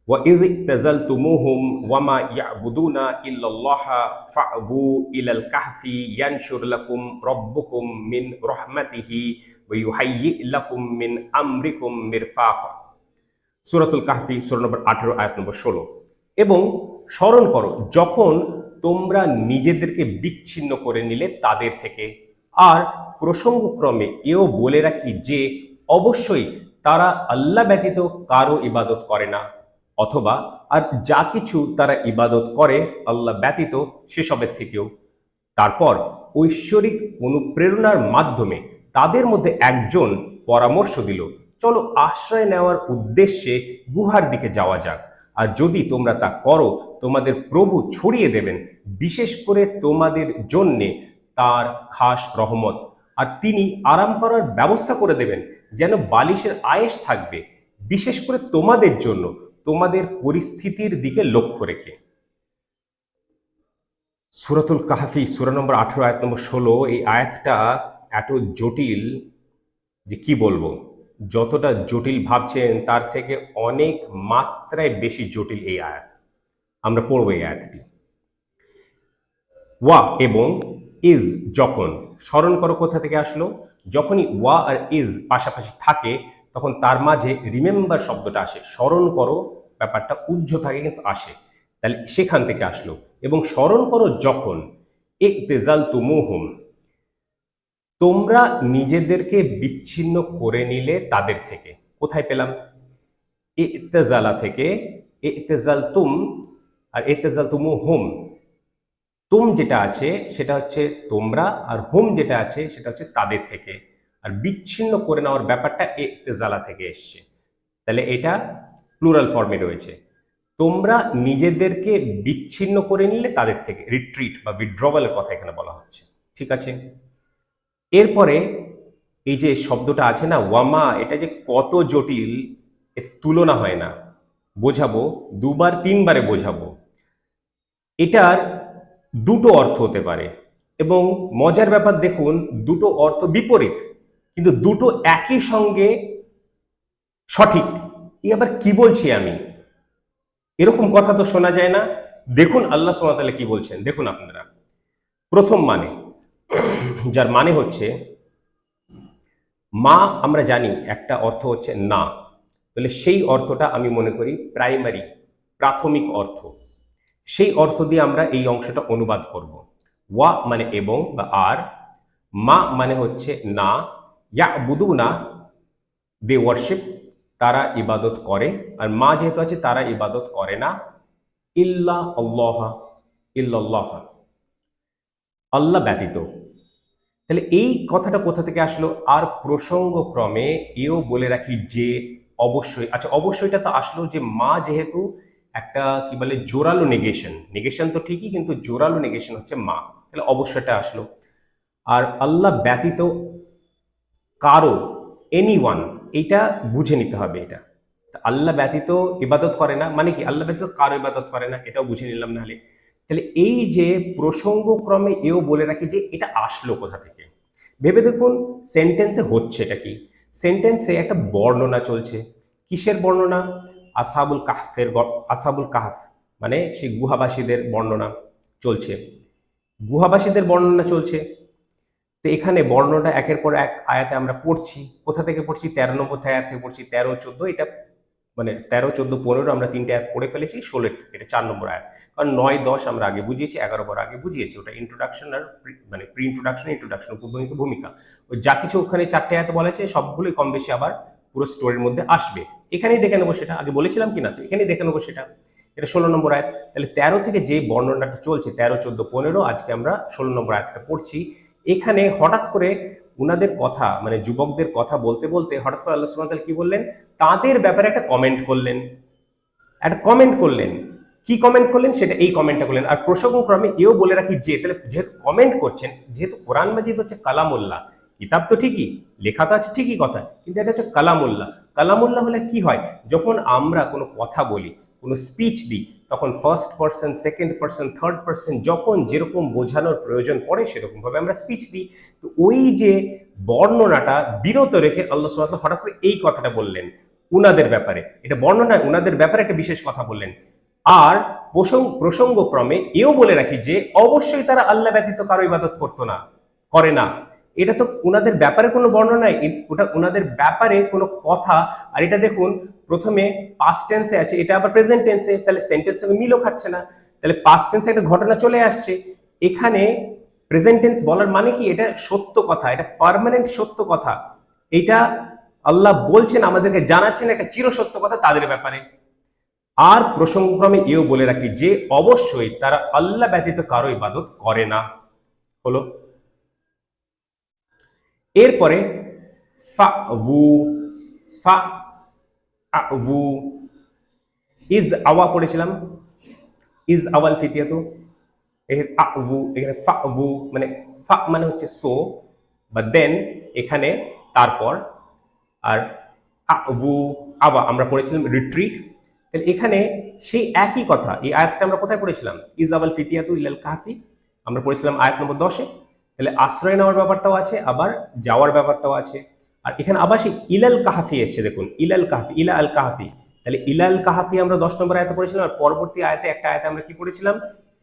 وَإِذِ اعْتَزَلْتُمُوهُمْ وَمَا يَعْبُدُونَ إِلَّا اللَّهَ فَأْوُوا إِلَى الْكَهْفِ يَنشُرْ لَكُمْ رَبُّكُم مِّن رَحْمَتِهِ وَيُهَيِّئْ لَكُم مِّنْ أَمْرِكُم মিরফাকা। সূরাতুল কাহফি সূরা নম্বর 18 আয়াত নম্বর 16। এবং স্মরণ করো যখন তোমরা নিজেদেরকে বিচ্ছিন্ন করে নিলে তাদের থেকে। আর প্রসঙ্গক্রমে এও বলে রাখি যে অবশ্যই তারা আল্লাহ ব্যতীত কারো ইবাদত করে না, অথবা আর যা কিছু তারা ইবাদত করে আল্লাহ ব্যতীত সেসবের থেকেও। তারপর ঐশ্বরিক অনুপ্রেরণার মাধ্যমে তাদের মধ্যে একজন পরামর্শ দিল, চলো আশ্রয় নেওয়ার উদ্দেশ্যে গুহার দিকে যাওয়া যাক। আর যদি তোমরা তা করো তোমাদের প্রভু ছড়িয়ে দেবেন বিশেষ করে তোমাদের জন্যে তার খাস রহমত, আর তিনি আরাম করার ব্যবস্থা করে দেবেন যেন বালিশের আয়েশ থাকবে, বিশেষ করে তোমাদের জন্য তোমাদের পরিস্থিতির দিকে লক্ষ্য রেখে। সূরাতুল কাহফি সূরা নম্বর 18 আয়াত নম্বর 16। এই আয়াতটা এত জটিল যে কি বলবো। যতটা জটিল ভাবছেন তার থেকে অনেক মাত্রায় বেশি জটিল এই আয়াত। আমরা পড়ব এই আয়াতটি। ওয়া এবং ইজ যখন, স্মরণ করো কোথা থেকে আসলো, যখনই ওয়া আর ইজ পাশাপাশি থাকে তখন তার মাঝে রিমেম্বার শব্দটা আসে, স্মরণ করো ব্যাপারটা উজ্জ্ব থাকে কিন্তু আসে, তাহলে সেখান থেকে আসলো। এবং স্মরণ করো যখন ইকতেজালতুমুহুম, তোমরা নিজেদেরকে বিচ্ছিন্ন করে নিলে তাদের থেকে। কোথায় পেলাম? ইকতেজালা থেকে ইকতেজালতুম, আর ইকতেজালতুমুহুম। তুম যেটা আছে সেটা হচ্ছে তোমরা, আর হুম যেটা আছে সেটা হচ্ছে তাদের থেকে। আর বিচ্ছিন্ন করে নেওয়ার ব্যাপারটা ইকতেজালা থেকে এসছে, তাহলে এটা প্লুরাল ফর্মে রয়েছে। তোমরা নিজেদেরকে বিচ্ছিন্ন করে নিলে তাদের থেকে, রিট্রিট বা উইথড্রওয়ালের কথা এখানে বলা হচ্ছে। ঠিক আছে, এরপরে এই যে শব্দটা আছে না ওয়ামা, এটা যে কত জটিল এর তুলনা হয় না। বোঝাবো, দুবার তিনবারে বোঝাবো। এটার দুটো অর্থ হতে পারে, এবং মজার ব্যাপার দেখুন দুটো অর্থ বিপরীত কিন্তু দুটো একই সঙ্গে সঠিক। এ আবার কি বলছি আমি, এরকম কথা তো শোনা যায় না। দেখুন আল্লাহ সুবহানাহু ওয়া তাআলা কি বলছেন, দেখুন আপনারা। প্রথম মানে, যার মানে হচ্ছে মা, আমরা জানি একটা অর্থ হচ্ছে না, তাহলে সেই অর্থটা আমি মনে করি প্রাইমারি, প্রাথমিক অর্থ। সেই অর্থ দিয়ে আমরা এই অংশটা অনুবাদ করব। ওয়া মানে এবং বা আর, মা মানে হচ্ছে না, ইয়া বুদু না, দে ওয়ার্শিপ, তারা ইবাদত করে, আর মা যেহেতু আছে তারা ইবাদত করে না, ইল্লা আল্লাহ, ইল্লাল্লাহ, আল্লাহ ব্যতীত। তাহলে এই কথাটা কোথা থেকে আসলো? আর প্রসঙ্গক্রমে এও বলে রাখি যে অবশ্যই, আচ্ছা অবশ্যইটা তো আসলো যে মা যেহেতু একটা কি বলে জোরালো নেগেশন, নেগেশন তো ঠিকই কিন্তু জোরালো নেগেশন হচ্ছে মা, তাহলে অবশ্যটা আসলো। আর আল্লাহ ব্যতীত কারো, এনিওয়ান, এইটা বুঝে নিতে হবে। এটা আল্লাহ ব্যতীত ইবাদত করে না মানে কি, আল্লাহ ব্যতীত কারো ইবাদত করে না, এটাও বুঝে নিলাম। নাহলে তাহলে এই যে প্রসঙ্গক্রমে এও বলে রাখি যে এটা আসলো কোথা থেকে। ভেবে দেখুন সেন্টেন্সে হচ্ছে এটা কি, সেন্টেন্সে একটা বর্ণনা চলছে। কিসের বর্ণনা? আসহাবুল কাহফের, আসহাবুল কাহফ মানে সেই গুহাবাসীদের বর্ণনা চলছে, গুহাবাসীদের বর্ণনা চলছে। তো এখানে বর্ণনা একের পর এক আয়াতে আমরা পড়ছি। কোথা থেকে পড়ছি? 13 নম্বর আয়াত থেকে পড়ছি, 13, 14, এটা মানে 13, 14, 15 আমরা তিনটে আয়াত পড়ে ফেলেছি, 16 এটা 4 নম্বর আয়াত। কারণ 9, 10 আমরা আগে বুঝিয়েছি, 11 বার আগে বুঝিয়েছি, ওটা ইন্ট্রোডাকশন আর মানে প্রি ইন্ট্রোডাকশন, ইন্ট্রোডাকশন, উপভূমিকা, ভূমিকা। ওই যা কিছু ওখানে 4টে আয়াত বলা আছে সবগুলোই কম বেশি আবার পুরো স্টোরির মধ্যে আসবে। এখানেই দেখে নেবো সেটা, আগে বলেছিলাম কি না, তো এখানেই দেখে নেবো সেটা। এটা 16 নম্বর আয়াত। তাহলে 13 থেকে যে বর্ণনাটা চলছে 13, 14, 15, আজকে আমরা 16 নম্বর আয়াতটা পড়ছি। এখানে হঠাৎ করে উনাদের কথা মানে যুবকদের কথা বলতে বলতে হঠাৎ করে আল্লাহ সুবহানাহু ওয়া তাআলা কি বললেন? তাদের ব্যাপারে একটা কমেন্ট করলেন, একটা কমেন্ট করলেন। কি কমেন্ট করলেন সেটা এই কমেন্টটা করলেন। আর প্রসঙ্গক্রমে এও বলে রাখি যে তাহলে যেহেতু কমেন্ট করছেন, যেহেতু কোরআন মাজিদ হচ্ছে কালামুল্লাহ, কিতাব তো ঠিকই, লেখা তো আছে ঠিকই কথা, কিন্তু এটা হচ্ছে কালামুল্লাহ। কালামুল্লাহ হলে কি হয়, যখন আমরা কোনো কথা বলি, কোনো স্পিচ দিই, তখন first person, second person, third person, যখন যেরকম বোঝানোর প্রয়োজন পড়ে সেরকম ভাবে আমরা স্পিচ দিই। তো ওই যে বর্ণনাটা বিরত রেখে আল্লাহ সুবহানাহু ওয়া তাআলা হঠাৎ করে এই কথাটা বললেন, উনাদের ব্যাপারে, এটা বর্ণনা উনাদের ব্যাপারে একটা বিশেষ কথা বললেন। আর প্রসঙ্গক্রমে এও বলে রাখি যে অবশ্যই তারা আল্লাহ ব্যতীত কারো ইবাদত করতো না, করে না। এটা তো উনাদের ব্যাপারে কোনো বর্ণনাই, ওটা উনাদের ব্যাপারে কোনো কথা। আর এটা দেখুন প্রথমে পাস্ট টেন্সে আছে, এটা আবার প্রেজেন্ট টেন্সে, তাহলে সেন্টেন্সের মিলও খাচ্ছে না। তাহলে পাস্ট টেন্সে একটা ঘটনা চলে আসছে, এখানে প্রেজেন্ট টেন্স বলার মানে কি, এটা সত্য কথা, এটা পার্মানেন্ট সত্য কথা। এটা আল্লাহ বলছেন, আমাদেরকে জানাচ্ছেন একটা চিরসত্য কথা তাদের ব্যাপারে। আর প্রসঙ্গক্রমে এও বলে রাখি যে অবশ্যই তারা আল্লাহ ব্যতীত কারো ইবাদত করে না। হলো। এরপরে ইজ আওয়া পড়েছিলাম, ইজ আওয়াল ফিতিয়াতু, এখানে মানে ফা মানে হচ্ছে সো বা দেন, এখানে তারপর। আর আওয়া আমরা পড়েছিলাম রিট্রিট। তাহলে এখানে সেই একই কথা, এই আয়াতটা আমরা কোথায় পড়েছিলাম? ইজ আওয়াল ফিতিয়াতু ইলাল কাহফি, আমরা পড়েছিলাম আয়াত নম্বর 10-এ। তাহলে আশ্রয় নেওয়ার ব্যাপারটাও আছে, আবার যাওয়ার ব্যাপারটাও আছে। আর এখানে আবার সেই ইলাল কাহফি এসছে, দেখুন ইলাল কাহফি, ইলা আল কাহফি। তাহলে ইলাল কাহফি আমরা 10 নম্বর আয়াতে পড়েছিলাম, আর পরবর্তী আয়াতে একটা আয়াতে আমরা কি পড়েছিলাম?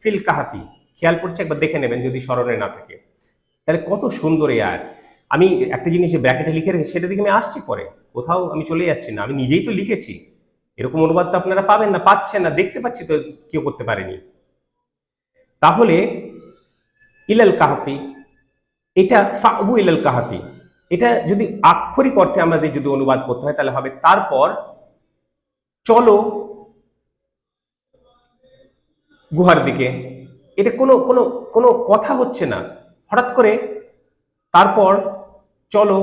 ফিল কাহফি। খেয়াল পড়ছে, একবার দেখে নেবেন যদি স্মরণে না থাকে। তাহলে কত সুন্দর এই আয়াত। আমি একটা জিনিস ব্র্যাকেটে লিখে রেখেছি, সেটা দিকে আমি আসছি পরে, কোথাও আমি চলে যাচ্ছি না, আমি নিজেই তো লিখেছি। এরকম অনুবাদ তো আপনারা পাবেন না, পাচ্ছেন না, দেখতে পাচ্ছি তো কেউ করতে পারেনি। তাহলে ইলাল কাহফি, এটা ফাবু ইলাল কাহফি, এটা যদি আক্ষরিক অর্থে আমাদের যদি অনুবাদ করতে হয় তাহলে হবে তারপর চলো গুহার দিকে। এটা কোনো কোনো কোনো কথা হচ্ছে না, হঠাৎ করে তারপর চলো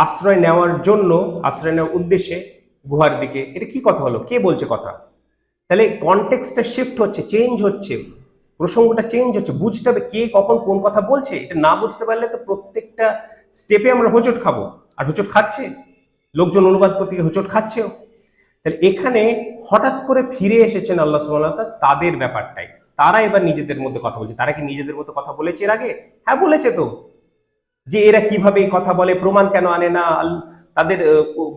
আশ্রয় নেওয়ার জন্য, আশ্রয় নেওয়ার উদ্দেশ্যে গুহার দিকে। এটা কি কথা হলো? কে বলছে কথা? তাহলে কনটেক্সটটা শিফট হচ্ছে, চেঞ্জ হচ্ছে, প্রসঙ্গটা চেঞ্জ হচ্ছে। বুঝতে হবে কে কখন কোন কথা বলছে। এটা না বুঝতে পারলে তো প্রত্যেকটা স্টেপে আমরা হোঁচট খাবো, আর হোঁচট খাচ্ছে, লোকজন অনুবাদ করতে গিয়ে হোঁচট খাচ্ছেও। তাহলে এখানে হঠাৎ করে ফিরে এসেছেন আল্লাহ সুবহানাহু ওয়া তাআলা তাদের ব্যাপারটাই। তারা এবার নিজেদের মধ্যে কথা বলছে। তারা কি নিজেদের মধ্যে কথা বলেছে এর আগে? হ্যাঁ বলেছে তো, যে এরা কিভাবে এই কথা বলে, প্রমাণ কেন আনে না, তাদের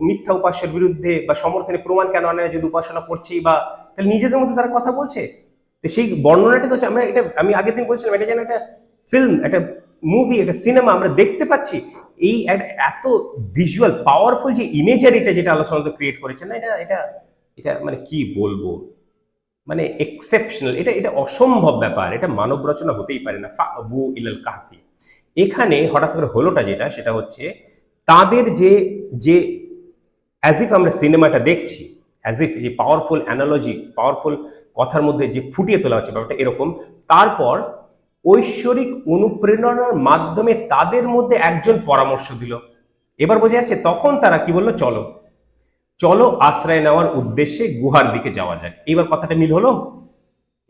মিথ্যা উপাস্যের বিরুদ্ধে বা সমর্থনে প্রমাণ কেন আনে না, যদি উপাসনা করছেই বা, তাহলে নিজেদের মধ্যে তারা কথা বলছে। তো সেই বর্ণনাটি তো আমরা, এটা আমি আগের দিন বলছিলাম, এটা যেন একটা ফিল্ম, একটা মুভি, একটা সিনেমা আমরা দেখতে পাচ্ছি। এই এত ভিজুয়াল পাওয়ারফুল যে ইমেজারিটা যেটা আল্লাহ সুবহানাহু ওয়া তাআলা ক্রিয়েট করেছেন না, এটা এটা এটা মানে কি বলবো, মানে এক্সেপশনাল। এটা এটা অসম্ভব ব্যাপার, এটা মানব রচনা হতেই পারে না। ফাবু ইলাল কাহফি, এখানে হঠাৎ করে হলোটা যেটা, সেটা হচ্ছে তাদের যে যে অ্যাজ ইফ আমরা সিনেমাটা দেখছি, অ্যাজ ইফ যে পাওয়ারফুল অ্যানালজি, পাওয়ারফুল কথার মধ্যে যে ফুটিয়ে তোলা হচ্ছে ব্যাপারটা এরকম। তারপর ঐশ্বরিক অনুপ্রেরণার মাধ্যমে তাদের মধ্যে একজন পরামর্শ দিল। এবার বোঝা যাচ্ছে, তখন তারা কি বললো? চলো চলো আশ্রয় নেওয়ার উদ্দেশ্যে গুহার দিকে যাওয়া যায়। এবার কথাটা মিল হলো,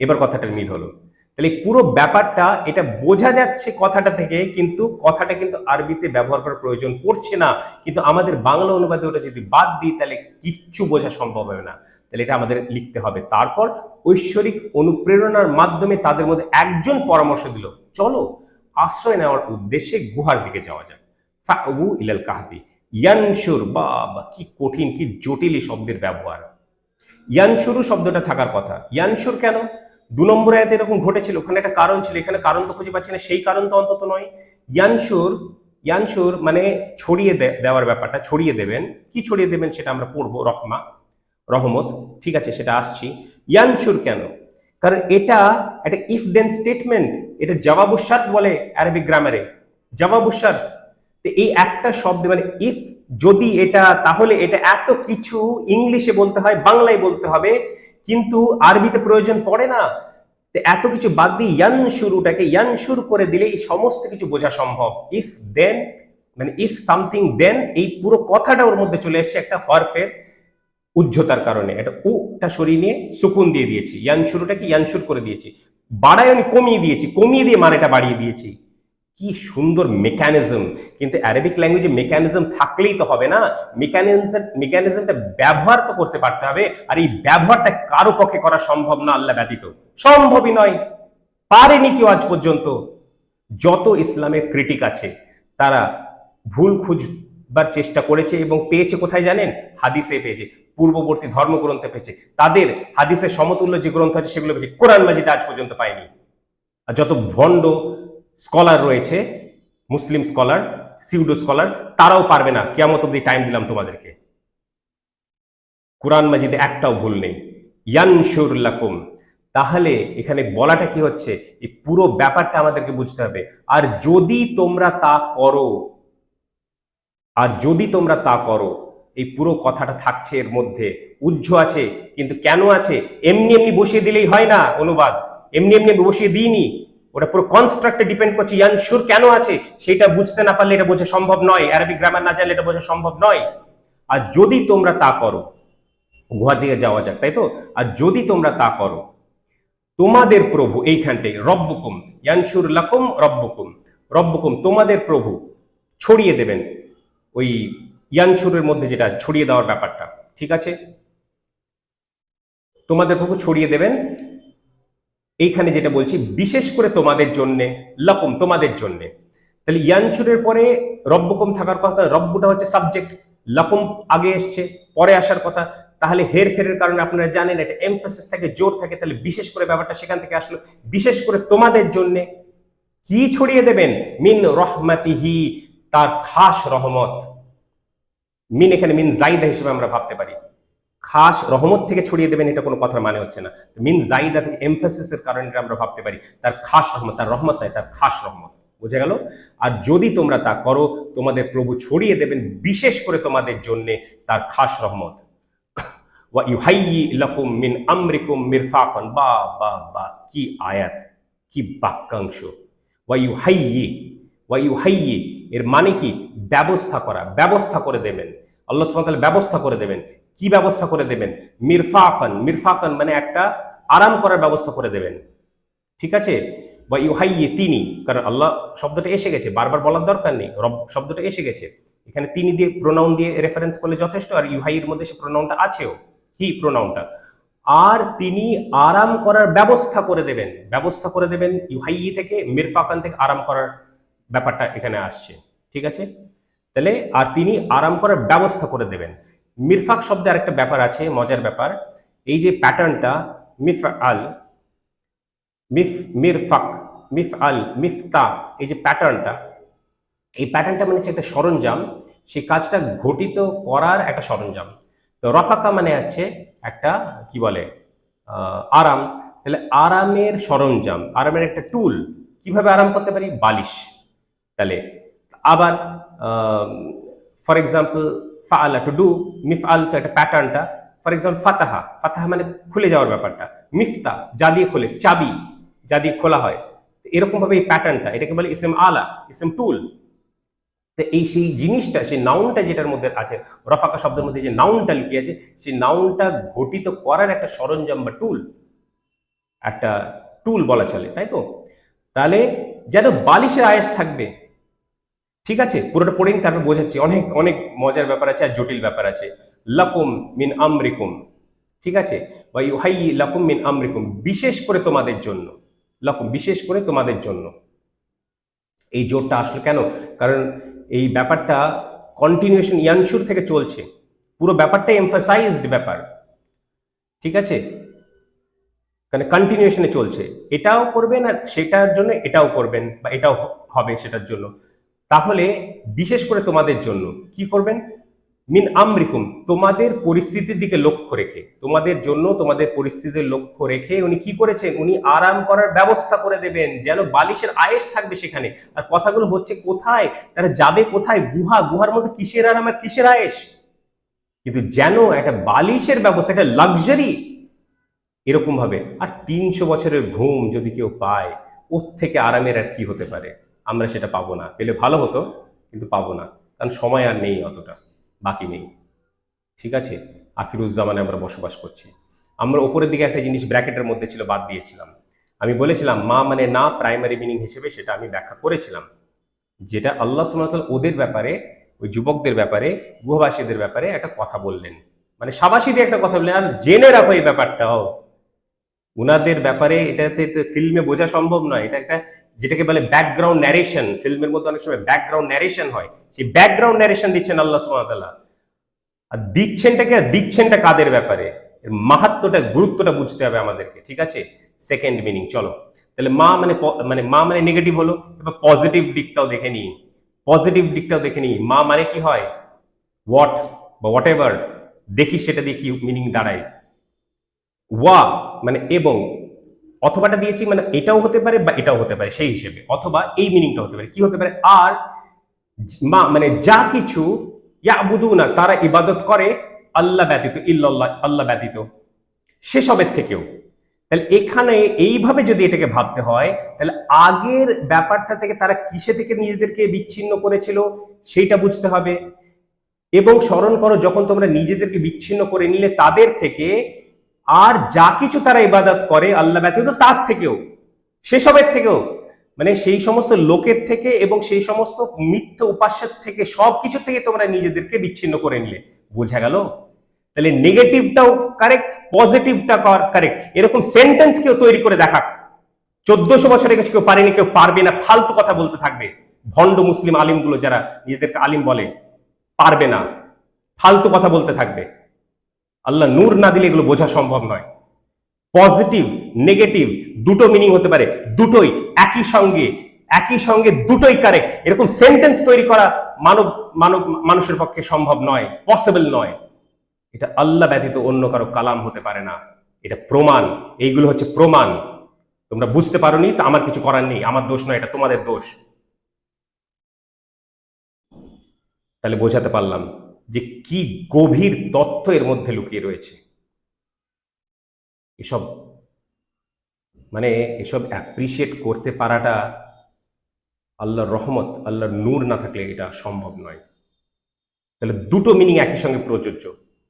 এবার কথাটা মিল হলো। তাহলে পুরো ব্যাপারটা এটা বোঝা যাচ্ছে কথাটা থেকে, কিন্তু কথাটা কিন্তু আরবিতে ব্যবহার করার প্রয়োজন পড়ছে না। কিন্তু আমাদের বাংলা অনুবাদে ওটা যদি বাদ দিই তাহলে কিচ্ছু বোঝা সম্ভব হবে না। তাহলে এটা আমাদের লিখতে হবে, তারপর ঐশ্বরিক অনুপ্রেরণার মাধ্যমে তাদের মধ্যে একজন পরামর্শ দিল, চলো আশ্রয় নেওয়ার উদ্দেশ্যে গুহার দিকে যাওয়া যায়। ফাউ ইলাল কাহফি ইয়ানশুর, বাবা কি কঠিন, কি জটিল এই শব্দের ব্যবহার। ইয়ানশুরু শব্দটা থাকার কথা, ইয়ানশুর কেন? 2 নম্বর আয়াতে এরকম ঘটেছিল, ওখানে একটা কারণ ছিল, এখানে কারণ তো খুঁজে পাচ্ছি না, সেই কারণ তো অন্তত নয়। ইয়ানশুর, ইয়ানশুর মানে ছড়িয়ে দেওয়ার ব্যাপারটা, ছড়িয়ে দেবেন। কি ছড়িয়ে দেবেন সেটা আমরা পড়বো, রহমা, রহমত, ঠিক আছে সেটা আসছি। ইয়ানশুর কেন? কারণ এটা একটা ইফ দেন স্টেটমেন্ট, এটা জবাবুশ শার্ত বলে আরবিক গ্রামারে, জবাবুশ শার্ত। এই একটা শব্দ মানে ইফ, যদি এটা, তাহলে এটা, এত কিছু ইংলিশে বলতে হয়, বাংলায় বলতে হবে, কিন্তু আরবিতে প্রয়োজন পড়ে না। এত কিছু বাদ দিয়ে ইয়ান শুরুটাকে ইয়ান শুরু করে দিলে এই সমস্ত কিছু বোঝা সম্ভব। ইফ দেন মানে ইফ সামথিং দেন, এই পুরো কথাটা ওর মধ্যে চলে এসছে একটা হরফের উজ্জ্বতার কারণে। এটা উটা সরিয়ে নিয়ে সুকুন দিয়ে দিয়েছি, ইয়ান শুরুটাকে ইয়ানশুর করে দিয়েছি, বাড়ায় আমি কমিয়ে দিয়েছি, কমিয়ে দিয়ে মানেটা বাড়িয়ে দিয়েছি। কি সুন্দর মেকানিজম! কিন্তু অ্যারাবিক ল্যাঙ্গুয়েজে মেকানিজম থাকলেই তো হবে না, মেকানিজমটা ব্যবহার তো করতে পারতে হবে। আর এই ব্যবহারটা কারো পক্ষে করা সম্ভব না আল্লাহ ব্যতীত, সম্ভবই নয়, পারেনি কেউ আজ পর্যন্ত। যত ইসলামের ক্রিটিক আছে তারা ভুল বার চেষ্টা করেছে এবং পেয়েছে কোথায় জানেন? হাদিসে পেয়েছে, পূর্ববর্তী ধর্মগ্রন্থে পেয়েছে। তাদের হাদিসের সমতুল্য যে গ্রন্থ আছে সেগুলো পেয়েছে, কোরআন মাজিদ আজ পর্যন্ত পায়নি। আর যত ভণ্ড স্কলার রয়েছে, মুসলিম স্কলার, সিউডো স্কলার, তারাও পারবে না। কিয়ামত অবধি টাইম দিলাম তোমাদেরকে। কোরআন মাজিদে একটাও ভুল নেই। ইয়ানশুর লাকুম। তাহলে এখানে বলাটা কি হচ্ছে? এই পুরো ব্যাপারটা আমাদেরকে বুঝতে হবে। আর যদি তোমরা তা করো, এই পুরো কথাটা থাকছে এর মধ্যে, উজ্জ্ব আছে। কিন্তু কেন আছে? এমনি এমনি বসিয়ে দিলেই হয় না অনুবাদ, এমনি এমনি বসিয়ে দিইনি, ওটা পুরো কনস্ট্রাক্টে ডিপেন্ড করছে। ইয়ানশুর কেন আছে সেটা বুঝতে না পারলে এটা বোঝা সম্ভব নয়, আরবিক গ্রামার না জানলে এটা বোঝা সম্ভব নয়। আর যদি তোমরা তা করো, গুহার দিকে যাওয়া যাক, তাই তো? আর যদি তোমরা তা করো, তোমাদের প্রভু, এইখানটাই রব্বুকুম, ইয়ানশুর লাকুম রব্বুকুম, রব্বুকুম তোমাদের প্রভু ছড়িয়ে দেবেন। ওই ইয়ানশুরের মধ্যে যেটা আছে ছড়িয়ে দেওয়ার ব্যাপারটা, ঠিক আছে? তোমাদের প্রভু ছড়িয়ে দেবেন। এইখানে যেটা বলছি বিশেষ করে তোমাদের জন্য, লাকুম তোমাদের জন্য। তাহলে ইয়ানশুরের পরে রব্বুকুম থাকার কথা, রব্বুটা হচ্ছে সাবজেক্ট, লাকুম আগে এসছে, পরে আসার কথা। তাহলে হেরফেরের কারণে আপনারা জানেন এটা এমফাসিস থাকে, জোর থাকে, তাহলে বিশেষ করে ব্যাপারটা সেখান থেকে আসলো। বিশেষ করে তোমাদের জন্য কি ছড়িয়ে দেবেন? মিন রহমাতিহি, তার খাস রহমত। মিন এখানে মিন জাইদা হিসেবে আমরা ভাবতে পারি। খাস রহমত থেকে ছড়িয়ে দেবেন এটা কোনো কথার মানে হচ্ছে না। মিন জাইদা থেকে এমফাসিসের কারণে আমরা ভাবতে পারি তার খাস রহমত, তার রহমত নয়, তার খাস রহমত। বুঝে গেল? আর যদি তোমরা তা করো, তোমাদের প্রভু ছড়িয়ে দেবেন বিশেষ করে তোমাদের জন্য তার খাস রহমত। ওয়া ইউহাইয়ি লাকুম মিন আমরিকুম মিরফাকান। বা বা বা, কি আয়াত, কি বাক্যাংশ! ওয়া ইউহাইয়ি এর মানে কি? ব্যবস্থা করা, ব্যবস্থা করে দেবেন। আল্লাহ সুবহানাহু ওয়া তাআলা ব্যবস্থা করে দেবেন। কি ব্যবস্থা করে দেবেন? মিরফাকান, মিরফাকান মানে একটা আরাম করার ব্যবস্থা করে দেবেন, ঠিক আছে? বা ইউহাইয়ি তিনি, কারণ আল্লাহ শব্দটা এসে গেছে, বারবার বলার দরকার নেই, রব শব্দটা এসে গেছে এখানে, তিনি দিয়ে প্রোনাউন দিয়ে রেফারেন্স করলে যথেষ্ট। আর ইউহাইয়ের মধ্যে সে প্রোনাউনটা আছেও, হি প্রোনাউনটা। আর তিনি আরাম করার ব্যবস্থা করে দেবেন, ব্যবস্থা করে দেবেন ইউহাইয়ি থেকে, মিরফাকান থেকে আরাম করার ব্যাপারটা এখানে আসছে, ঠিক আছে? তাহলে আর তিনি আরাম করার ব্যবস্থা করে দেবেন। মিরফাক শব্দে আরেকটা ব্যাপার আছে, মজার ব্যাপার। এই যে প্যাটার্নটা মিফআল, মিরফাক, মিফআল, মিফতা, এই যে প্যাটার্নটা, এই প্যাটার্নটা মানে হচ্ছে একটা সরঞ্জাম, সেই কাজটা ঘটিত করার একটা সরঞ্জাম। তো রফাকা মানে হচ্ছে একটা কি বলে আরাম। তাহলে আরামের সরঞ্জাম, আরামের একটা টুল। কিভাবে আরাম করতে পারি? বালিশ। তাহলে আবার ফর এক্সাম্পল ফাআলা, টু ডু, মিফআল তো একটা প্যাটার্নটা। ফর এক্সাম্পল ফাতাহা, ফাতাহা মানে খুলে যাওয়ার ব্যাপারটা। মিফতা যা দিয়ে খোলে, চাবি যা দিয়ে খোলা হয়। এরকম ভাবে এই প্যাটার্নটা, এটাকে বলে ইসম আলা, ইসম টুল। তো এই সেই জিনিসটা, সেই নাউনটা যেটার মধ্যে আছে, রফাকা শব্দের মধ্যে যে নাউনটা লুকিয়ে আছে, সেই নাউনটা ঘটিত করার একটা সরঞ্জাম বা টুল, একটা টুল বলা চলে, তাই তো? তাহলে যেন বালিশের আয়েস থাকবে, ঠিক আছে? পুরোটা পড়িনি, তারপর বোঝাচ্ছি। অনেক অনেক মজার ব্যাপার আছে আর জটিল ব্যাপার আছে। লাকুম মিন আমরিকুম, ঠিক আছে? বা ইউহাইয়ি লাকুম মিন আমরিকুম, বিশেষ করে তোমাদের জন্য। লাকুম বিশেষ করে তোমাদের জন্য। এই জোরটা আসলো কেন? কারণ এই ব্যাপারটা কন্টিনিউশন ইয়ানশুর থেকে চলছে, পুরো ব্যাপারটাই এমফাসাইজড ব্যাপার, ঠিক আছে? কারণ কন্টিনিউশনে চলছে, এটাও করবেন আর সেটার জন্য এটাও করবেন, বা এটাও হবে সেটার জন্য। তাহলে বিশেষ করে তোমাদের জন্য কি করবেন? মিন আমরিকুম, তোমাদের পরিস্থিতির দিকে লক্ষ্য রেখে, তোমাদের জন্য তোমাদের পরিস্থিতির লক্ষ্য রেখে উনি কি করেছেন? উনি আরাম করার ব্যবস্থা করে দেবেন, যেন বালিশের আয়েশ থাকবে সেখানে। আর কথাগুলো হচ্ছে কোথায়? তারা যাবে কোথায়? গুহা, গুহার মধ্যে কিসের আরাম আর কিসের আয়েশ? কিন্তু যেন একটা বালিশের ব্যবস্থা, একটা লাক্সারি এরকম ভাবে। আর ৩০০ বছরের ঘুম যদি কেউ পায়, ওর থেকে আরামের আর কি হতে পারে? আমরা সেটা পাবো না, পেলে ভালো হতো, কিন্তু পাবো না, কারণ সময় আর নেই, অতটা বাকি নেই, ঠিক আছে? আখিরুজ্জামানে আমরা বসবাস করছি। আমরা ওপরের দিকে একটা জিনিস ব্র্যাকেটের মধ্যে ছিল, বাদ দিয়েছিলাম। আমি বলেছিলাম মা মানে না প্রাইমারি মিনিং হিসেবে, সেটা আমি ব্যাখ্যা করেছিলাম, যেটা আল্লাহ সুবহানাহু ওয়া তাআলা ওদের ব্যাপারে, ওই যুবকদের ব্যাপারে, গুহবাসীদের ব্যাপারে একটা কথা বললেন, মানে সাবাসীদের একটা কথা বললেন। আর জেনে রাখো এই ব্যাপারটাও, উনাদের ব্যাপারে, এটাতে তো ফিল্মে বোঝা সম্ভব নয়, এটা একটা যেটাকে বলে ব্যাকগ্রাউন্ড ন্যারেশন, ফিল্মের মধ্যে অনেক সময় ব্যাকগ্রাউন্ড ন্যারেশন হয়, সেই ব্যাকগ্রাউন্ড ন্যারেশন দিচ্ছেন আল্লাহ সুবহানাহু ওয়া তাআলা। আর দিচ্ছেনটা কাদের ব্যাপারে, এর মাহাত্ম্যটা, গুরুত্বটা বুঝতে হবে আমাদেরকে, ঠিক আছে। সেকেন্ড মিনিং, চলো তাহলে মা মানে নেগেটিভ হলো। এবার পজিটিভ দিকটাও দেখে নিই, মা মানে কি হয়, হোয়াট বা হোয়াট এভার, দেখি সেটা দিয়ে কি মিনিং দাঁড়ায়। ওয়া মানে এবং, অথবাটা দিয়েছি মানে এটাও হতে পারে বা এটাও হতে পারে সেই হিসেবে, অথবা এই মিনিংটা হতে পারে, কি হতে পারে, আর মা মানে যা কিছু ইয়াবুদুনা তারা ইবাদত করে আল্লাহ ব্যতীত, ইল্লাল্লাহ আল্লাহ ব্যতীত, সেসবের থেকেও। তাহলে এখানে এইভাবে যদি এটাকে ভাবতে হয়, তাহলে আগের ব্যাপারটা থেকে তারা কিসে থেকে নিজেদেরকে বিচ্ছিন্ন করেছিল সেইটা বুঝতে হবে। এবং স্মরণ করো যখন তোমরা নিজেদেরকে বিচ্ছিন্ন করে নিলে তাদের থেকে, আর যা কিছু তারা ইবাদত করে আল্লাহ ব্যতীত তার থেকেও, সেসবের থেকেও, মানে সেই সমস্ত লোকের থেকে এবং সেই সমস্ত মিথ্যা উপাস্যের থেকে, সবকিছু থেকে তোমরা নিজেদেরকে বিচ্ছিন্ন করে নিলে। বোঝা গেল? তাহলে নেগেটিভটাও কারেক্ট, পজিটিভটা কারেক্ট, এরকম সেন্টেন্স কেউ তৈরি করে দেখা, 1400 বছরে গেছে, কেউ পারেনি, কেউ পারবে না, ফালতু কথা বলতে থাকবে। ভণ্ড মুসলিম আলিমগুলো যারা নিজেদেরকে আলিম বলে, পারবে না, ফালতু কথা বলতে থাকবে। আল্লাহ নূর না দিলে এগুলো বোঝা সম্ভব নয়। পজিটিভ নেগেটিভ দুটো মিনিং হতে পারে, দুটোই একই সঙ্গে দুটোই কারেক্ট, এরকম সেন্টেন্স তৈরি করা মানুষের পক্ষে সম্ভব নয়, পসিবল নয়। এটা আল্লাহ ব্যতীত অন্য কারো কালাম হতে পারে না, এটা প্রমাণ। এইগুলো হচ্ছে প্রমাণ। তোমরা বুঝতে পারোনি তো আমার কিছু করার নেই, আমার দোষ নয়, এটা তোমাদের দোষ। তাহলে বোঝাতে পারলাম যে কি গভীর তথ্য এর মধ্যে লুকিয়ে রয়েছে। এসব অ্যাপ্রিসিয়েট করতে পারাটা আল্লাহর রহমত, আল্লাহর নূর না থাকলে এটা সম্ভব নয়। তাহলে দুটো মিনিং একই সঙ্গে প্রযোজ্য।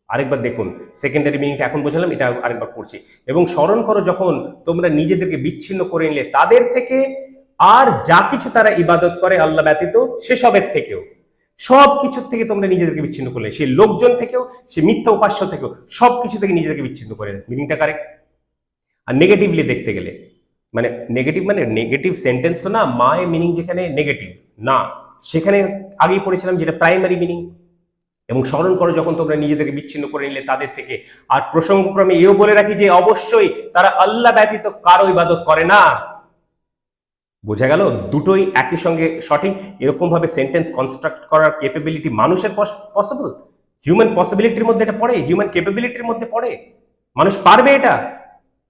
আরেকবার দেখুন, সেকেন্ডারি মিনিংটা এখন বোঝালাম, এটা আরেকবার পড়ছি। এবং স্মরণ করো যখন তোমরা নিজেদেরকে বিচ্ছিন্ন করে নিলে তাদের থেকে, আর যা কিছু তারা ইবাদত করে আল্লাহ ব্যতীত সেসবের থেকেও, সব কিছুর থেকে তোমরা নিজেদেরকে বিচ্ছিন্ন করলে, সেই লোকজন থেকেও, সে মিথ্যা উপাস্য থেকেও, সবকিছু থেকে নিজেদেরকে বিচ্ছিন্ন করে। মিনিংটা কারেক্ট। আর নেগেটিভলি দেখতে গেলে, মানে নেগেটিভ সেন্টেন্স তো না, মায় মিনিং যেখানে নেগেটিভ না, সেখানে আগেই পড়েছিলাম যেটা প্রাইমারি মিনিং। এবং স্মরণ করো যখন তোমরা নিজেদেরকে বিচ্ছিন্ন করে নিলে তাদের থেকে, আর প্রসঙ্গক্রমে এও বলে রাখি যে অবশ্যই তারা আল্লাহ ব্যতীত কারো ইবাদত করে না। বোঝা গেল? দুটোই একই সঙ্গে সঠিক। এরকম ভাবে সেন্টেন্স কনস্ট্রাক্ট করার ক্যাপাবিলিটি মানুষের পসিবল, হিউম্যান পসিবিলিটির মধ্যে এটা পড়ে, হিউম্যান ক্যাপাবিলিটির মধ্যে পড়ে। মানুষ পারবে এটা,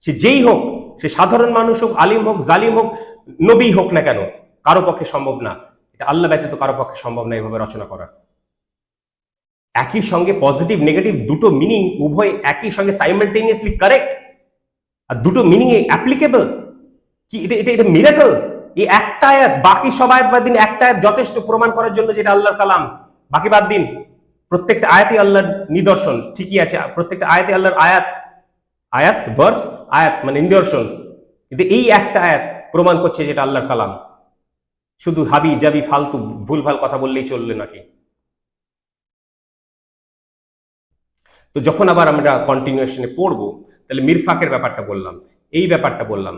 সে যেই হোক, সে সাধারণ মানুষ হোক, আলিম হোক, জালিম হোক, নবী হোক না কেন, কারো পক্ষে সম্ভব না। এটা আল্লাহ ব্যতীত কারো পক্ষে সম্ভব না এভাবে রচনা করা। একই সঙ্গে পজিটিভ নেগেটিভ দুটো মিনিং উভয় একই সঙ্গে সাইমালটেনিয়াসলি কারেক্ট, আর দুটো মিনিং অ্যাপ্লিকেবল। কি এটা এটা এটা মিরাকল। এই একটা আয়াত, বাকি সব আয়াত বাদ দিন, একটা আয়াত যথেষ্ট প্রমাণ করার জন্য যেটা আল্লাহর কালাম। বাকি বাদ দিন, প্রত্যেকটা আয়াতই আল্লাহর নিদর্শন, ঠিকই আছে, প্রত্যেকটা আয়াতই আল্লাহর আয়াত ভার্স, আয়াত মানে নিদর্শন। কিন্তু এই একটা আয়াত প্রমাণ করছে যেটা আল্লাহর কালাম। শুধু হাবি জাবি ফালতু ভুলভাল কথা বললেই চলবে নাকি? তো যখন আবার আমরা কন্টিনিউশনে পড়বো, তাহলে মিরফাকের ব্যাপারটা বললাম, এই ব্যাপারটা বললাম।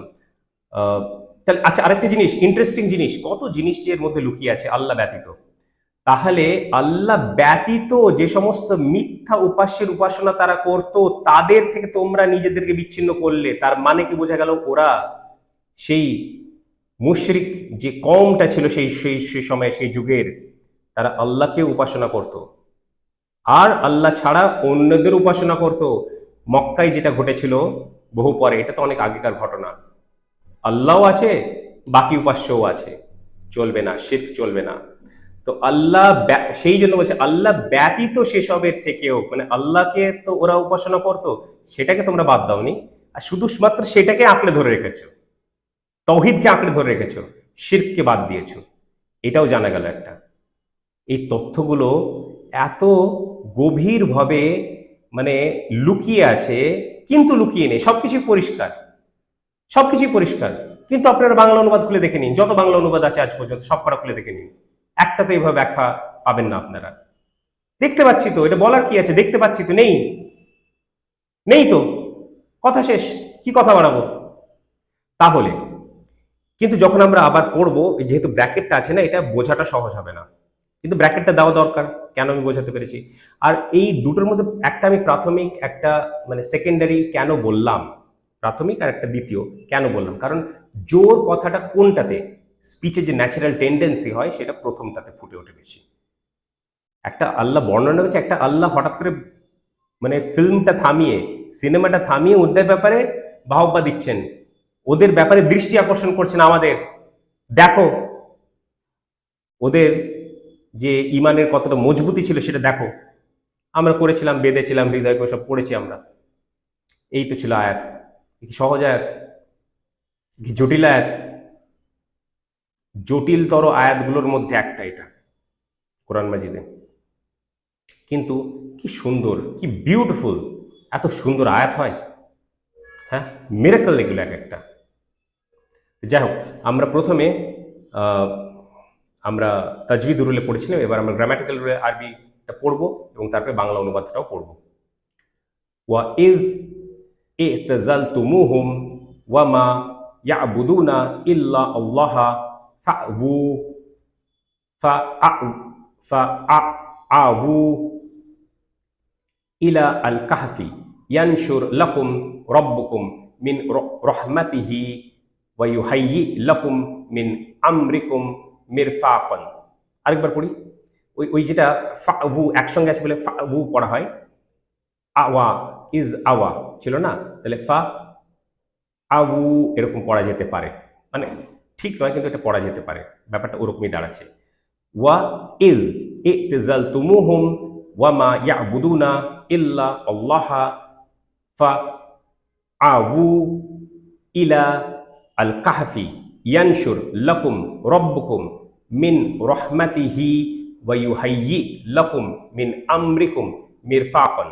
তাহলে আচ্ছা, আরেকটা জিনিস, ইন্টারেস্টিং জিনিস, কত জিনিস এর মধ্যে লুকিয়ে আছে আল্লাহ ব্যতীত। তাহলে আল্লাহ ব্যতীত যে সমস্ত মিথ্যা উপাস্যের উপাসনা তারা করত, তাদের থেকে তোমরা নিজেদেরকে বিচ্ছিন্ন করলে, তার মানে কি বোঝা গেল? ওরা সেই মুশরিক যে কওমটা ছিল সেই সময়, সেই যুগের, তারা আল্লাহকে উপাসনা করত, আর আল্লাহ ছাড়া অন্যদের উপাসনা করত। মক্কায় যেটা ঘটেছিল বহু পরে, এটা তো অনেক আগেকার ঘটনা। আল্লাহও আছে, বাকি উপাস্যও আছে, চলবে না, শিরক চলবে না। তো আল্লাহ, সেই জন্য বলছে আল্লাহ ব্যতীত সেসবের থেকেও, মানে আল্লাহকে তো ওরা উপাসনা করতো, সেটাকে তোমরা বাদ দাওনি, আর শুধুমাত্র সেটাকে আঁকড়ে ধরে রেখেছো, তাওহীদকে আঁকড়ে ধরে রেখেছো, শিরককে বাদ দিয়েছো। এটাও জানা গেল একটা। এই তথ্যগুলো এত গভীরভাবে মানে লুকিয়ে আছে, কিন্তু লুকিয়ে নেই, সবকিছুই পরিষ্কার, সবকিছুই পরিষ্কার। কিন্তু আপনারা বাংলা অনুবাদ খুলে দেখে নিন, যত বাংলা অনুবাদ আছে আজ পর্যন্ত সব কটা খুলে দেখে নিন, একটা তো এইভাবে ব্যাখ্যা পাবেন না আপনারা। দেখতে পাচ্ছি তো, এটা বলার কি আছে, দেখতে পাচ্ছি তো, নেই, নেই তো, কথা শেষ, কি কথা বাড়াবো? তাহলে কিন্তু যখন আমরা আবার পড়বো, যেহেতু ব্র্যাকেটটা আছে না, এটা বোঝাটা সহজ হবে না, কিন্তু ব্র্যাকেটটা দেওয়া দরকার। কেন আমি বোঝাতে পেরেছি। আর এই দুটোর মধ্যে একটা আমি প্রাথমিক, একটা মানে সেকেন্ডারি কেন বললাম, প্রাথমিক আর একটা দ্বিতীয় কেন বললাম, কারণ জোর কথাটা কোনটাতে, স্পিচে যে ন্যাচারাল টেন্ডেন্সি হয় সেটা প্রথমটাতে ফুটে ওঠে বেশি। একটা আল্লাহ বর্ণনা করছে, একটা আল্লাহ হঠাৎ করে মানে ফিল্মটা থামিয়ে, সিনেমাটা থামিয়ে ওদের ব্যাপারে বাহবা দিচ্ছেন, ওদের ব্যাপারে দৃষ্টি আকর্ষণ করছেন আমাদের, দেখো ওদের যে ইমানের কতটা মজবুতি ছিল সেটা দেখো, আমরা করেছিলাম, বেঁধেছিলাম হৃদয়, সব পড়েছি আমরা। এই তো ছিল আয়াত। কি সহজ আয়াত, কি জটিল আয়াত? জটিলতর আয়াতগুলোর মধ্যে একটা এটা কোরআন মাজিদে। কিন্তু কি সুন্দর, কি বিউটিফুল, এত সুন্দর আয়াত হয়। হ্যাঁ, মিরাকল এগুলো এক একটা। যাই হোক, আমরা প্রথমে আমরা তাজবিদ রুলে পড়েছিলাম, এবার আমরা গ্রামাটিক্যাল রুলে আরবিটা পড়বো এবং তারপরে বাংলা অনুবাদটাও পড়বো। ওয়া ইজ ইতাজালতুমুহুম ওয়া মা ইয়াবুদুনা ইল্লা আল্লাহ ফা'বু ফা'আবু ইলা আল কাহফি ইয়ানশুর লাকুম রব্বুকুম মিন রহমাতিহি ওয়া ইউহাইয়ি লাকুম মিন আমরিকুম মিরফাকান। আরেকবার পড়ি। ওই যেটা ফা'বু একসঙ্গে আছে বলে ফা'বু পড়া হয়, আওয়া ইজ আওয়া ছিল না, তাহলে ফা আবু এরকম পড়া যেতে পারে, মানে ঠিক নয় কিন্তু এটা পড়া যেতে পারে, ব্যাপারটা ওরকমই দাঁড়াচ্ছে। ওয়া ইজ ইতাজালতুমুহুম ওয়া মা ইয়াবুদুনা ইল্লা আল্লাহ ফাআবু ইলা আল কাহফি ইয়ানশুর লাকুম রব্বুকুম মিন রহমাতিহি ওয়া ইউহাইয়ি লাকুম মিন আমরিকুম মিরফাকান।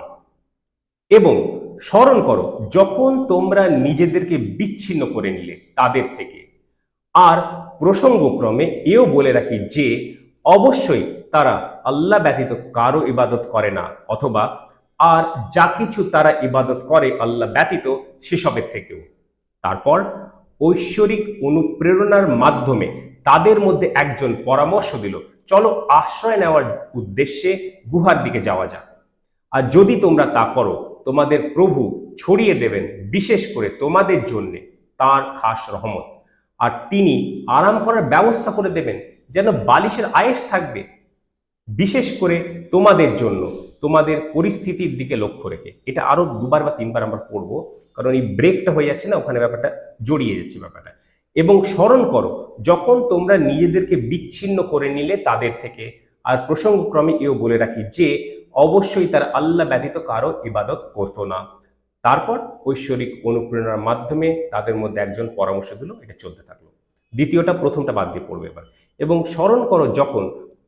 এবং স্মরণ করো যখন তোমরা নিজেদেরকে বিচ্ছিন্ন করে নিলে তাদের থেকে, আর প্রসঙ্গক্রমে এও বলে রাখি যে অবশ্যই তারা আল্লাহ ব্যতীত কারো ইবাদত করে না, অথবা আর যা কিছু তারা ইবাদত করে আল্লাহ ব্যতীত সেসবের থেকেও। তারপর ঐশ্বরিক অনুপ্রেরণার মাধ্যমে তাদের মধ্যে একজন পরামর্শ দিল, চলো আশ্রয় নেওয়ার উদ্দেশ্যে গুহার দিকে যাওয়া যাক। আর যদি তোমরা তা করো, তোমাদের প্রভু ছড়িয়ে দেবেন বিশেষ করে তোমাদের জন্য তার খাস রহমত, আর তিনি আরাম করার ব্যবস্থা করে দেবেন যেন বালিশের আয়েশ থাকবে, বিশেষ করে তোমাদের জন্য তোমাদের পরিস্থিতির দিকে লক্ষ্য রেখে। এটা আরো দুবার বা তিনবার আমরা পড়বো, কারণ এই ব্রেকটা হয়ে যাচ্ছে না, ওখানে ব্যাপারটা জড়িয়ে যাচ্ছে ব্যাপারটা। এবং স্মরণ করো যখন তোমরা নিজেদেরকে বিচ্ছিন্ন করে নিলে তাদের থেকে, আর প্রসঙ্গক্রমে এও বলে রাখি যে অবশ্যই তারা আল্লাহ ব্যতীত কারো ইবাদত করতো না। তারপর ঐশ্বরিক অনুপ্রেরণার মাধ্যমে তাদের মধ্যে একজন পরামর্শ দিল, এটা চলতে থাকলো। দ্বিতীয়টা প্রথমটা বাদ দিয়ে পড়বে এবার। এবং স্মরণ করো যখন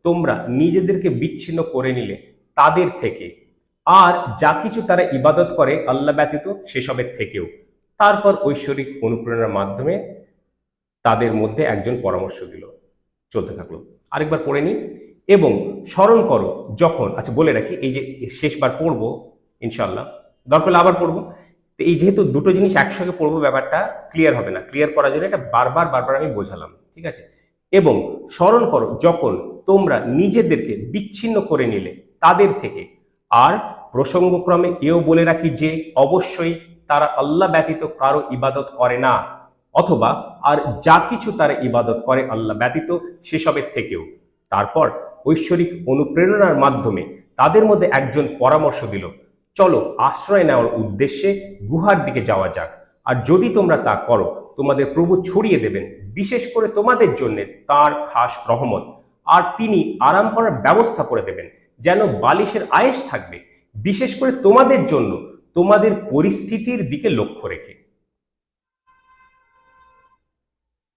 তোমরা নিজেদেরকে বিচ্ছিন্ন করে নিলে তাদের থেকে, আর যা কিছু তারা ইবাদত করে আল্লাহ ব্যতীত সেসবের থেকেও। তারপর ঐশ্বরিক অনুপ্রেরণার মাধ্যমে তাদের মধ্যে একজন পরামর্শ দিল, চলতে থাকলো। আরেকবার পড়ে নি। এবং স্মরণ করো যখন, আচ্ছা বলে রাখি, এই যে শেষবার পড়বো ইনশাল্লাহ, দরকার হলে আবার পড়বো। তো এই যেহেতু দুটো জিনিস একসঙ্গে পড়বো, ব্যাপারটা ক্লিয়ার হবে না, ক্লিয়ার করার জন্য এটা বারবার বারবার আমি বোঝালাম, ঠিক আছে? এবং স্মরণ করো যখন তোমরা নিজেদেরকে বিচ্ছিন্ন করে নিলে তাদের থেকে, আর প্রসঙ্গক্রমে এও বলে রাখি যে অবশ্যই তারা আল্লাহ ব্যতীত কারো ইবাদত করে না, অথবা আর যা কিছু তারা ইবাদত করে আল্লাহ ব্যতীত সেসবের থেকেও। তারপর ঐশ্বরিক অনুপ্রেরণার মাধ্যমে তাদের মধ্যে একজন পরামর্শ দিল, চলো আশ্রয় নেওয়ার উদ্দেশ্যে গুহার দিকে যাওয়া যাক। আর যদি তোমরা তা করো, তোমাদের প্রভু ছড়িয়ে দেবেন বিশেষ করে তোমাদের জন্য তার খাস রহমত, আর তিনি আরাম করার ব্যবস্থা করে দেবেন যেন বালিশের আয়েশ থাকবে, বিশেষ করে তোমাদের জন্য তোমাদের পরিস্থিতির দিকে লক্ষ্য রেখে।